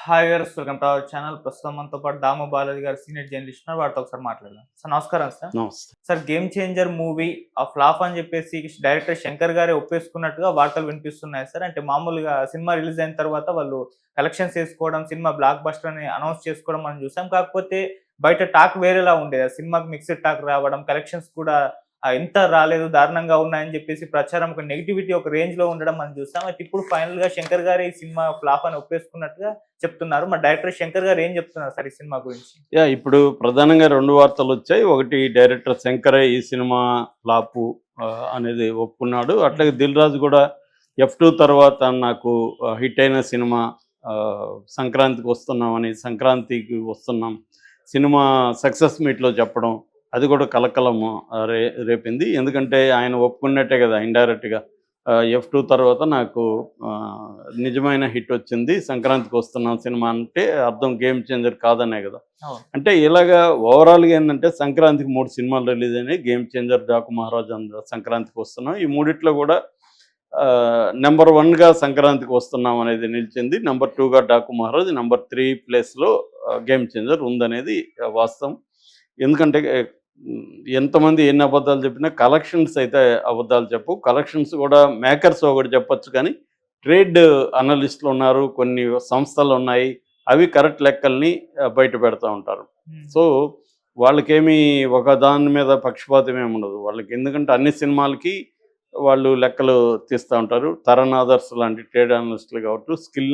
Hi viewers, welcome to our channel. ప్రస్తుతం మనతో పాటు దాము బాలాజీ గారు సీనియర్ జర్నలిస్ట్ ఉన్నారు. వారితో ఒకసారి మాట్లాడదాం. సార్ నమస్కారం సార్. నమస్తే. సార్, గేమ్ చేంజర్ మూవీ ఆ ఫ్లాప్ అని చెప్పేసి డైరెక్టర్ శంకర్ గారే ఒప్పేసుకున్నట్టుగా వార్తలు వినిపిస్తున్నాయి సార్. అంటే మామూలుగా సినిమా రిలీజ్ అయిన తర్వాత వాళ్ళు కలెక్షన్స్ చేసుకోవడం, సినిమా బ్లాక్ బస్టర్ అని అనౌన్స్ చేసుకోవడం మనం చూసాం. కాకపోతే బయట టాక్ వేరేలా ఉండేది. ఆ సినిమాకి మిక్స్డ్ టాక్ రావడం, కలెక్షన్స్ కూడా ఎంత రాలేదు, దారుణంగా ఉన్నాయని చెప్పేసి ప్రచారం, ఒక నెగటివిటీ ఒక రేంజ్ లో ఉండడం మనం చూసాం. అయితే ఇప్పుడు ఫైనల్ గా శంకర్ గారే ఈ సినిమా ఫ్లాప్ అని ఒప్పేసుకున్నట్టుగా చెప్తున్నారు. మరి డైరెక్టర్ శంకర్ గారు ఏం చెప్తున్నారు సార్ ఈ సినిమా గురించి? ఇప్పుడు ప్రధానంగా 2 వార్తలొచ్చాయి. ఒకటి డైరెక్టర్ శంకరే ఈ సినిమా ఫ్లాపు అనేది ఒప్పుకున్నాడు. అట్లాగే 'దిల్ రాజు' కూడా ఎఫ్2 తర్వాత నాకు హిట్ అయిన సినిమా సంక్రాంతికి వస్తున్నామని, సంక్రాంతికి వస్తున్నాం సినిమా సక్సెస్ మీట్‌లో చెప్పడం, అది కూడా కలకలం రేపింది. ఎందుకంటే ఆయన ఒప్పుకున్నట్టే కదా ఇండైరెక్ట్‌గా. ఎఫ్2 తర్వాత నాకు నిజమైన హిట్ వచ్చింది, సంక్రాంతికి వస్తున్నాం సినిమా అంటే అర్థం గేమ్ చేంజర్ కాదనే కదా. అంటే ఇలాగా ఓవరాల్గా ఏంటంటే సంక్రాంతికి 3 సినిమాలు రిలీజ్ అయినాయి. గేమ్ చేంజర్, డాకు మహారాజ్, సంక్రాంతికి వస్తున్నాం. ఈ మూడిట్లో కూడా నెంబర్ 1గా సంక్రాంతికి వస్తున్నాం అనేది నిలిచింది. నెంబర్ 2గా డాకు మహారాజ్, నెంబర్ 3 ప్లేస్లో గేమ్ చేంజర్ ఉందనేది వాస్తవం. ఎందుకంటే ఎంతమంది ఎన్ని అబద్ధాలు చెప్పినా కలెక్షన్స్ అయితే అబద్ధాలు చెప్పు. కలెక్షన్స్ కూడా మేకర్స్ ఒకటి చెప్పొచ్చు, కానీ ట్రేడ్ అనలిస్టులు ఉన్నారు, కొన్ని సంస్థలు ఉన్నాయి, అవి కరెక్ట్ లెక్కల్ని బయట పెడతా ఉంటారు. సో వాళ్ళకేమీ ఒక దాని మీద పక్షపాతం ఏమి ఉండదు వాళ్ళకి. ఎందుకంటే అన్ని సినిమాలకి వాళ్ళు లెక్కలు తీస్తూ ఉంటారు. తరణ్ ఆదర్స్ లాంటి ట్రేడ్ అనలిస్టులు కావచ్చు, స్కిల్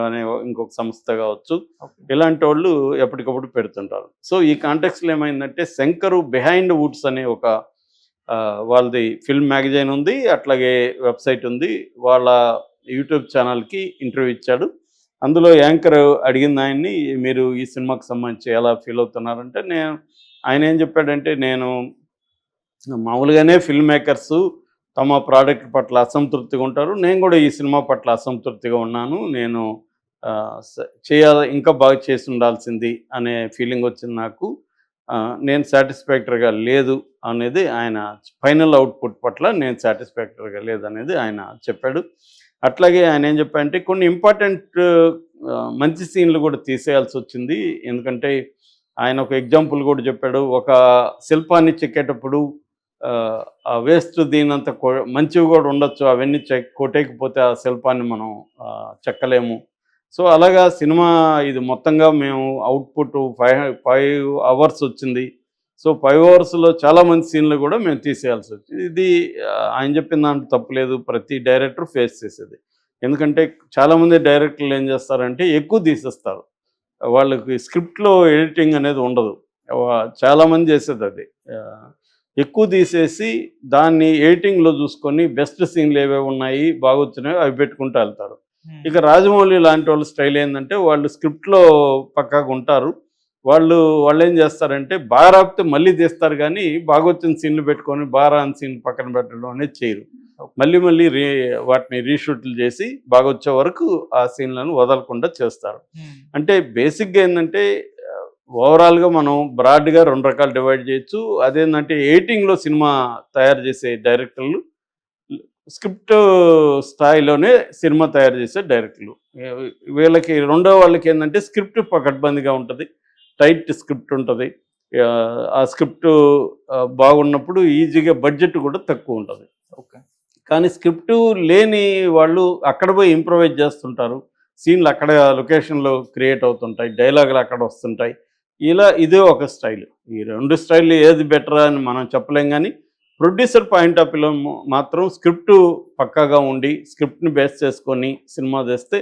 అనే ఇంకొక సంస్థ కావచ్చు, ఇలాంటి వాళ్ళు ఎప్పటికప్పుడు పెడుతుంటారు. సో ఈ కాంటెక్స్లో ఏమైందంటే శంకరు బిహైండ్ వుడ్స్ అనే ఒక వాళ్ళది ఫిల్మ్ మ్యాగజైన్ ఉంది, అట్లాగే వెబ్సైట్ ఉంది. వాళ్ళ యూట్యూబ్ ఛానల్కి ఇంటర్వ్యూ ఇచ్చాడు. అందులో యాంకర్ అడిగిన ఆయన్ని, మీరు ఈ సినిమాకి సంబంధించి ఎలా ఫీల్ అవుతున్నారంటే, ఆయన ఏం చెప్పాడంటే, నేను మామూలుగానే ఫిల్మ్ మేకర్సు తమ ప్రోడక్ట్ పట్ల అసంతృప్తిగా ఉంటారు, నేను కూడా ఈ సినిమా పట్ల అసంతృప్తిగా ఉన్నాను, నేను ఇంకా బాగా చేసి ఉండాల్సింది అనే ఫీలింగ్ వచ్చింది నాకు, నేను సాటిస్ఫాక్టరీగా లేదు అనేది ఆయన ఫైనల్ అవుట్పుట్ పట్ల నేను సాటిస్ఫాక్టరీగా లేదనేది ఆయన చెప్పాడు. అట్లాగే ఆయన ఏం చెప్పారంటే కొన్ని ఇంపార్టెంట్ మంచి సీన్లు కూడా తీసేయాల్సి వచ్చింది. ఎందుకంటే ఆయన ఒక ఎగ్జాంపుల్ కూడా చెప్పాడు. ఒక శిల్పాన్ని చెక్కేటప్పుడు ఆ వేస్ట్ దీనంత మంచివి కూడా ఉండొచ్చు, అవన్నీ కొట్టేకపోతే ఆ శిల్పాన్ని మనం చెక్కలేము. సో అలాగా సినిమా ఇది మొత్తంగా మేము అవుట్పుట్ 5 అవర్స్ వచ్చింది. సో 5 అవర్స్లో చాలా మంది సీన్లు కూడా మేము తీసేయాల్సి వచ్చింది. ఇది ఆయన చెప్పిన దాంట్లో తప్పులేదు, ప్రతి డైరెక్టర్ ఫేస్ చేసేది. ఎందుకంటే చాలామంది డైరెక్టర్లు ఏం చేస్తారంటే ఎక్కువ తీసేస్తారు, వాళ్ళకి స్క్రిప్ట్లో ఎడిటింగ్ అనేది ఉండదు. చాలామంది చేసేది అది, ఎక్కువ తీసేసి దాన్ని ఎడిటింగ్లో చూసుకొని బెస్ట్ సీన్లు ఏవేవి ఉన్నాయి, బాగొచ్చినాయో అవి పెట్టుకుంటూ వెళ్తారు. ఇక రాజమౌళి లాంటి వాళ్ళ స్టైల్ ఏంటంటే వాళ్ళు స్క్రిప్ట్లో పక్కాగా ఉంటారు. వాళ్ళు ఏం చేస్తారంటే బాగా రాపితే మళ్ళీ తీస్తారు, కానీ బాగొచ్చిన సీన్లు పెట్టుకొని బారాని సీన్లు పక్కన పెట్టడం అనేది చేయరు. మళ్ళీ వాటిని రీషూట్లు చేసి బాగొచ్చే వరకు ఆ సీన్లను వదలకుండా చేస్తారు. అంటే బేసిక్గా ఏంటంటే ఓవరాల్గా మనం బ్రాడ్గా 2 రకాలు డివైడ్ చేయొచ్చు. అదేంటంటే ఎడిటింగ్లో సినిమా తయారు చేసే డైరెక్టర్లు, స్క్రిప్ట్ స్థాయిలోనే సినిమా తయారు చేసే డైరెక్టర్లు. వీళ్ళకి రెండో వాళ్ళకి ఏంటంటే స్క్రిప్ట్ పకడ్బందీగా ఉంటుంది, టైట్ స్క్రిప్ట్ ఉంటుంది. ఆ స్క్రిప్ట్ బాగున్నప్పుడు ఈజీగా బడ్జెట్ కూడా తక్కువ ఉంటుంది. ఓకే. కానీ స్క్రిప్ట్ లేని వాళ్ళు అక్కడ పోయి ఇంప్రొవైజ్ చేస్తుంటారు, సీన్లు అక్కడ లొకేషన్లో క్రియేట్ అవుతుంటాయి, డైలాగులు అక్కడ వస్తుంటాయి. ఇదే ఒక స్టైల్. ఈ 2 స్టైల్ ఏది బెటర్ అని మనం చెప్పలేం, కానీ ప్రొడ్యూసర్ పాయింట్ ఆఫ్ వ్యూలో మాత్రం స్క్రిప్ట్ పక్కాగా ఉండి స్క్రిప్ట్ని బేస్ చేసుకొని సినిమా తెస్తే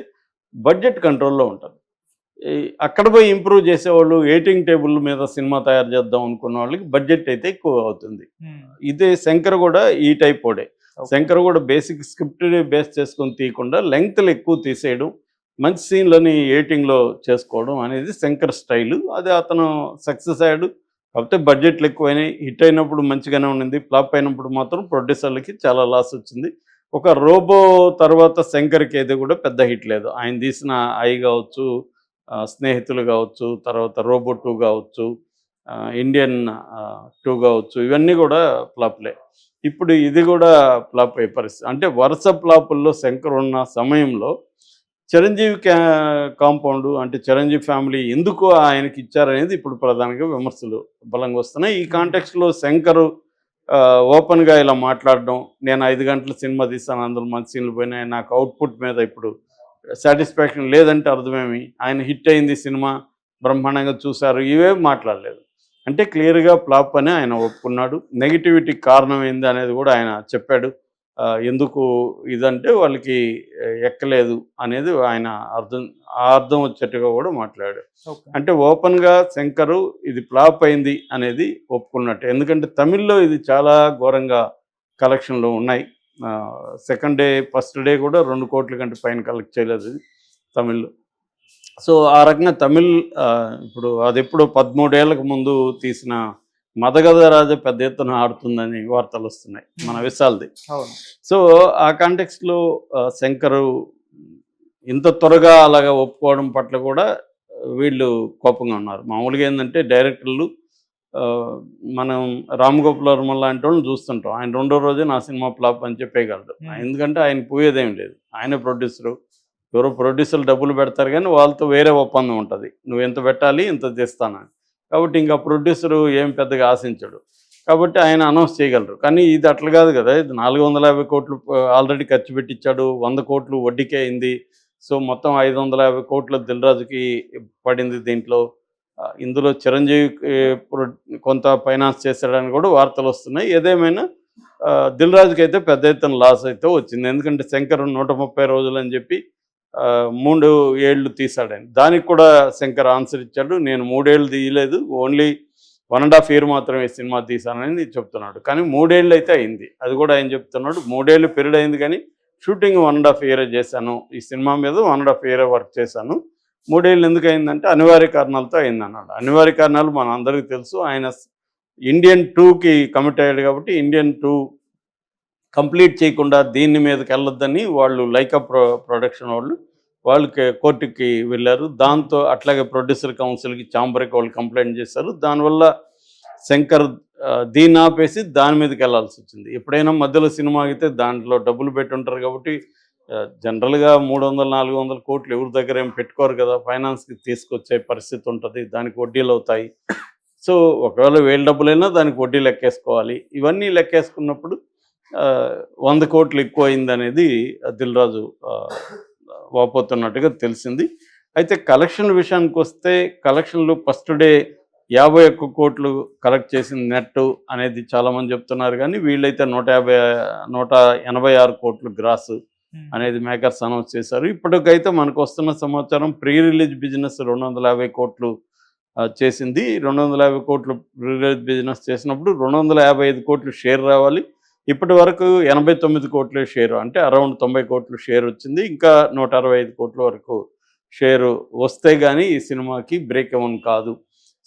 బడ్జెట్ కంట్రోల్లో ఉంటుంది. అక్కడ పోయి ఇంప్రూవ్ చేసేవాళ్ళు ఎడిటింగ్ టేబుల్ మీద సినిమా తయారు చేద్దాం అనుకున్న వాళ్ళకి బడ్జెట్ అయితే ఎక్కువ అవుతుంది. ఇదే శంకర్ కూడా ఈ టైప్ వాడే. శంకర్ కూడా బేసిక్ స్క్రిప్ట్ని బేస్ చేసుకొని తీయకుండా లెంగ్త్లు ఎక్కువ తీసేయడం, మంచి సీన్లని ఎడిటింగ్లో చేసుకోవడం అనేది శంకర్ స్టైలు. అది అతను సక్సెస్ అయ్యాడు. కాకపోతే బడ్జెట్లు ఎక్కువైనాయి. హిట్ అయినప్పుడు మంచిగానే ఉండింది, ఫ్లాప్ అయినప్పుడు మాత్రం ప్రొడ్యూసర్లకి చాలా లాస్ వచ్చింది. ఒక రోబో తర్వాత శంకర్కి ఏది కూడా పెద్ద హిట్ లేదు. ఆయన తీసిన ఐ కావచ్చు, స్నేహితులు కావచ్చు, తర్వాత రోబో 2 కావచ్చు, ఇండియన్ 2 కావచ్చు, ఇవన్నీ కూడా ఫ్లాప్లే. ఇప్పుడు ఇది కూడా ఫ్లాప్ అయ్యే పరిస్థితి. అంటే వరుస ఫ్లాపుల్లో శంకర్ ఉన్న సమయంలో చిరంజీవి కాంపౌండ్ అంటే చిరంజీవి ఫ్యామిలీ ఎందుకు ఆయనకి ఇచ్చారనేది ఇప్పుడు ప్రధానంగా విమర్శలు బలంగా వస్తున్నాయి. ఈ కాంటెక్స్లో శంకర్ ఓపెన్గా ఇలా మాట్లాడడం, నేను 5 గంటల సినిమా తీస్తాను, అందులో మంచి సీన్లు పోయినాయి, నాకు అవుట్పుట్ మీద ఇప్పుడు సాటిస్ఫాక్షన్ లేదంటే అర్థమేమి, ఆయన హిట్ అయింది సినిమా, బ్రహ్మాండంగా చూశారు, ఇవేం మాట్లాడలేదు. అంటే క్లియర్గా ఫ్లాప్ అని ఆయన ఒప్పుకున్నాడు. నెగిటివిటీ కారణం ఏంది అనేది కూడా ఆయన చెప్పాడు. ఎందుకు ఇదంటే వాళ్ళకి ఎక్కలేదు అనేది ఆయన అర్థం వచ్చేట్టుగా కూడా మాట్లాడాడు. అంటే ఓపెన్గా శంకరు ఇది ఫ్లాప్ అయింది అనేది ఒప్పుకున్నట్టు. ఎందుకంటే తమిళ్లో ఇది చాలా ఘోరంగా కలెక్షన్లు ఉన్నాయి. సెకండ్ డే ఫస్ట్ డే కూడా 2 కోట్ల కంటే పైన కలెక్ట్ చేయలేదు ఇది తమిళ్లో. సో ఆ రకంగా తమిళ్ ఇప్పుడు అది ఎప్పుడు 13 ఏళ్లకు ముందు తీసిన మదగధ రాజా పెద్ద ఎత్తున ఆడుతుందని వార్తలు వస్తున్నాయి మన విశాల్ది. సో ఆ కాంటెక్స్లో శంకరు ఇంత త్వరగా అలాగా ఒప్పుకోవడం పట్ల కూడా వీళ్ళు కోపంగా ఉన్నారు. మామూలుగా ఏంటంటే డైరెక్టర్లు మనం రామ్ గోపాల్ వర్మ లాంటి వాళ్ళని చూస్తుంటాం, ఆయన 2వ రోజే నా సినిమా ఫ్లాప్ అని చెప్పేయగలడు. ఎందుకంటే ఆయన పోయేదేం లేదు, ఆయన ప్రొడ్యూసరు. ఎవరో ప్రొడ్యూసర్లు డబ్బులు పెడతారు కానీ వాళ్ళతో వేరే ఒప్పందం ఉంటుంది, నువ్వు ఎంత పెట్టాలి ఇంత తెస్తానని. కాబట్టి ఇంకా ప్రొడ్యూసరు ఏం పెద్దగా ఆశించడు, కాబట్టి ఆయన అనౌన్స్ చేయగలరు. కానీ ఇది అట్లా కాదు కదా, ఇది 450 కోట్లు ఆల్రెడీ ఖర్చు పెట్టించాడు, 100 కోట్లు వడ్డీకే అయింది. సో మొత్తం 550 కోట్ల దిల్ రాజుకి పడింది దీంట్లో. ఇందులో చిరంజీవి కొంత ఫైనాన్స్ చేశాడని కూడా వార్తలు వస్తున్నాయి. ఏదేమైనా దిల్ రాజుకి అయితే పెద్ద ఎత్తున లాస్ అయితే వచ్చింది. ఎందుకంటే శంకర్ 130 రోజులు అని చెప్పి 3 ఏళ్ళు తీశాడని, దానికి కూడా శంకర్ ఆన్సర్ ఇచ్చాడు, నేను 3 ఏళ్ళు తీయలేదు, ఓన్లీ 1.5 year మాత్రమే సినిమా తీశానని చెప్తున్నాడు. కానీ 3 ఏళ్ళు అయితే అయింది, అది కూడా ఆయన చెప్తున్నాడు. 3 ఏళ్ళు పీరియడ్ అయింది కానీ షూటింగ్ 1.5 year చేశాను, ఈ సినిమా మీద 1.5 year వర్క్ చేశాను. 3 ఏళ్ళు ఎందుకు అయిందంటే అనివార్య కారణాలతో అయింది అన్నాడు. అనివార్య కారణాలు మన అందరికీ తెలుసు, ఆయన ఇండియన్ 2కి కమిట్ అయ్యాడు కాబట్టి ఇండియన్ 2 కంప్లీట్ చేయకుండా దీని మీదకి వెళ్ళొద్దని వాళ్ళు లైకా ప్రొడక్షన్ వాళ్ళకి కోర్టుకి వెళ్ళారు. దాంతో అట్లాగే ప్రొడ్యూసర్ కౌన్సిల్కి చాంబర్కి వాళ్ళు కంప్లైంట్ చేశారు. దానివల్ల శంకర్ దీన్ని ఆపేసి దాని మీదకి వెళ్ళాల్సి వచ్చింది. ఎప్పుడైనా మధ్యలో సినిమా అయితే దాంట్లో డబ్బులు పెట్టి ఉంటారు కాబట్టి జనరల్గా 300-400 కోట్లు ఎవరి దగ్గర ఏం పెట్టుకోరు కదా, ఫైనాన్స్కి తీసుకొచ్చే పరిస్థితి ఉంటుంది, దానికి వడ్డీలు అవుతాయి. సో ఒకవేళ 1000 డబ్బులైనా దానికి వడ్డీ లెక్కేసుకోవాలి. ఇవన్నీ లెక్కేసుకున్నప్పుడు 100 కోట్లు ఎక్కువ అయిందనేది దిల్ రాజు వాపోతున్నట్టుగా తెలిసింది. అయితే కలెక్షన్ విషయానికి వస్తే కలెక్షన్లు ఫస్ట్ డే 51 కోట్లు కలెక్ట్ చేసింది నెట్ అనేది చాలామంది చెప్తున్నారు. కానీ వీళ్ళైతే 186 కోట్లు గ్రాస్ అనేది మేకర్స్ అనౌన్స్ చేశారు. ఇప్పటికైతే మనకు వస్తున్న సమాచారం ప్రీ రిలీజ్ బిజినెస్ 250 కోట్లు చేసింది. 250 కోట్లు ప్రీ రిలీజ్ బిజినెస్ చేసినప్పుడు 255 కోట్లు షేర్ రావాలి. ఇప్పటి వరకు 89 కోట్ల షేరు, అంటే అరౌండ్ 90 కోట్లు షేర్ వచ్చింది. ఇంకా 165 కోట్ల వరకు షేరు వస్తే కానీ ఈ సినిమాకి బ్రేక్ ఎవన్ కాదు.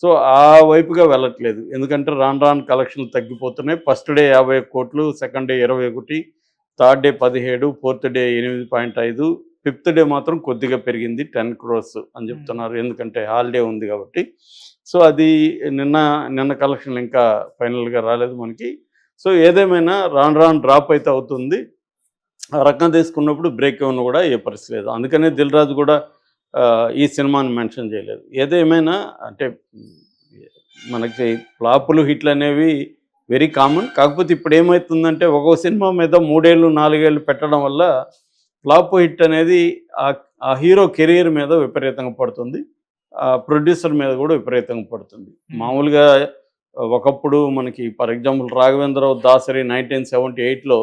సో ఆ వైపుగా వెళ్ళట్లేదు, ఎందుకంటే రాను కలెక్షన్లు తగ్గిపోతున్నాయి. ఫస్ట్ డే 51 కోట్లు, second day 21, third day 17, fourth day 8.5, fifth day మాత్రం కొద్దిగా పెరిగింది 10 crores అని చెప్తున్నారు, ఎందుకంటే హాలిడే ఉంది కాబట్టి. సో అది నిన్న కలెక్షన్లు ఇంకా ఫైనల్గా రాలేదు మనకి. సో ఏదేమైనా రాను డ్రాప్ అయితే అవుతుంది. ఆ రకంగా తీసుకున్నప్పుడు బ్రేక్ ఎవన్ కూడా ఏ పరిస్థితి లేదు. అందుకనే దిల్ రాజు కూడా ఈ సినిమాని మెన్షన్ చేయలేదు. ఏదేమైనా అంటే మనకి ఫ్లాపులు హిట్లు అనేవి వెరీ కామన్. కాకపోతే ఇప్పుడు ఏమవుతుందంటే ఒక్కో సినిమా మీద 3 ఏళ్ళు 4 ఏళ్ళు పెట్టడం వల్ల ఫ్లాప్ హిట్ అనేది ఆ హీరో కెరీర్ మీద విపరీతంగా పడుతుంది, ప్రొడ్యూసర్ మీద కూడా విపరీతంగా పడుతుంది. మామూలుగా ఒకప్పుడు మనకి ఫర్ ఎగ్జాంపుల్ రాఘవేంద్రరావు దాసరి 1978లో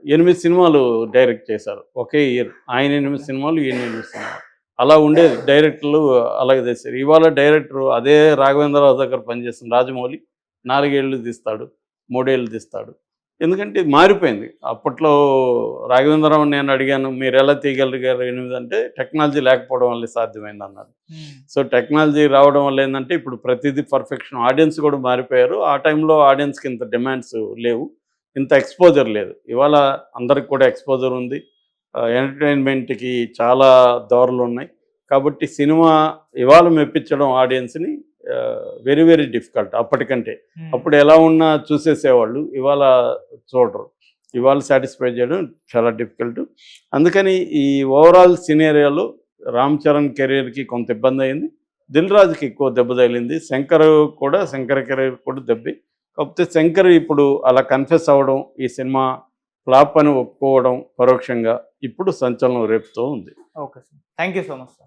8 సినిమాలు డైరెక్ట్ చేశారు ఒకే ఇయర్. ఆయన 8 సినిమాలు, ఈయన 8 సినిమాలు, అలా ఉండేది. డైరెక్టర్లు అలాగే చేశారు. ఇవాళ డైరెక్టర్ అదే రాఘవేంద్రరావు దగ్గర పనిచేస్తున్న రాజమౌళి 4 ఏళ్ళు తీస్తాడు, 3 ఏళ్ళు తీస్తాడు. ఎందుకంటే మారిపోయింది. అప్పట్లో రాఘవేంద్రరావు నేను అడిగాను, మీరు ఎలా తీయగలిగారు 8 అంటే టెక్నాలజీ లేకపోవడం వల్ల సాధ్యమైంది అన్నారు. సో టెక్నాలజీ రావడం వల్ల ఏంటంటే ఇప్పుడు ప్రతిదీ పర్ఫెక్షన్, ఆడియన్స్ కూడా మారిపోయారు. ఆ టైంలో ఆడియన్స్కి ఇంత డిమాండ్స్ లేవు, ఇంత ఎక్స్పోజర్ లేదు. ఇవాళ అందరికి కూడా ఎక్స్పోజర్ ఉంది, ఎంటర్టైన్మెంట్కి చాలా దారులు ఉన్నాయి. కాబట్టి సినిమా ఇవాళ మెప్పించడం ఆడియన్స్ని వెరీ వెరీ డిఫికల్ట్. అప్పటికంటే అప్పుడు ఎలా ఉన్నా చూసేసేవాళ్ళు, ఇవాళ చూడరు. ఇవాళ సాటిస్ఫై చేయడం చాలా డిఫికల్ట్. అందుకని ఈ ఓవరాల్ సినేరియాలో రామ్ చరణ్ కెరీర్కి కొంత ఇబ్బంది అయింది, దిల్ రాజుకి ఎక్కువ దెబ్బ తగిలింది, శంకర్ కెరీర్ కూడా దెబ్బి. కాకపోతే శంకర్ ఇప్పుడు అలా కన్ఫెస్ అవ్వడం, ఈ సినిమా ఫ్లాప్ అని ఒప్పుకోవడం పరోక్షంగా ఇప్పుడు సంచలనం రేపుతూ ఉంది. Okay sir, thank you so much sir.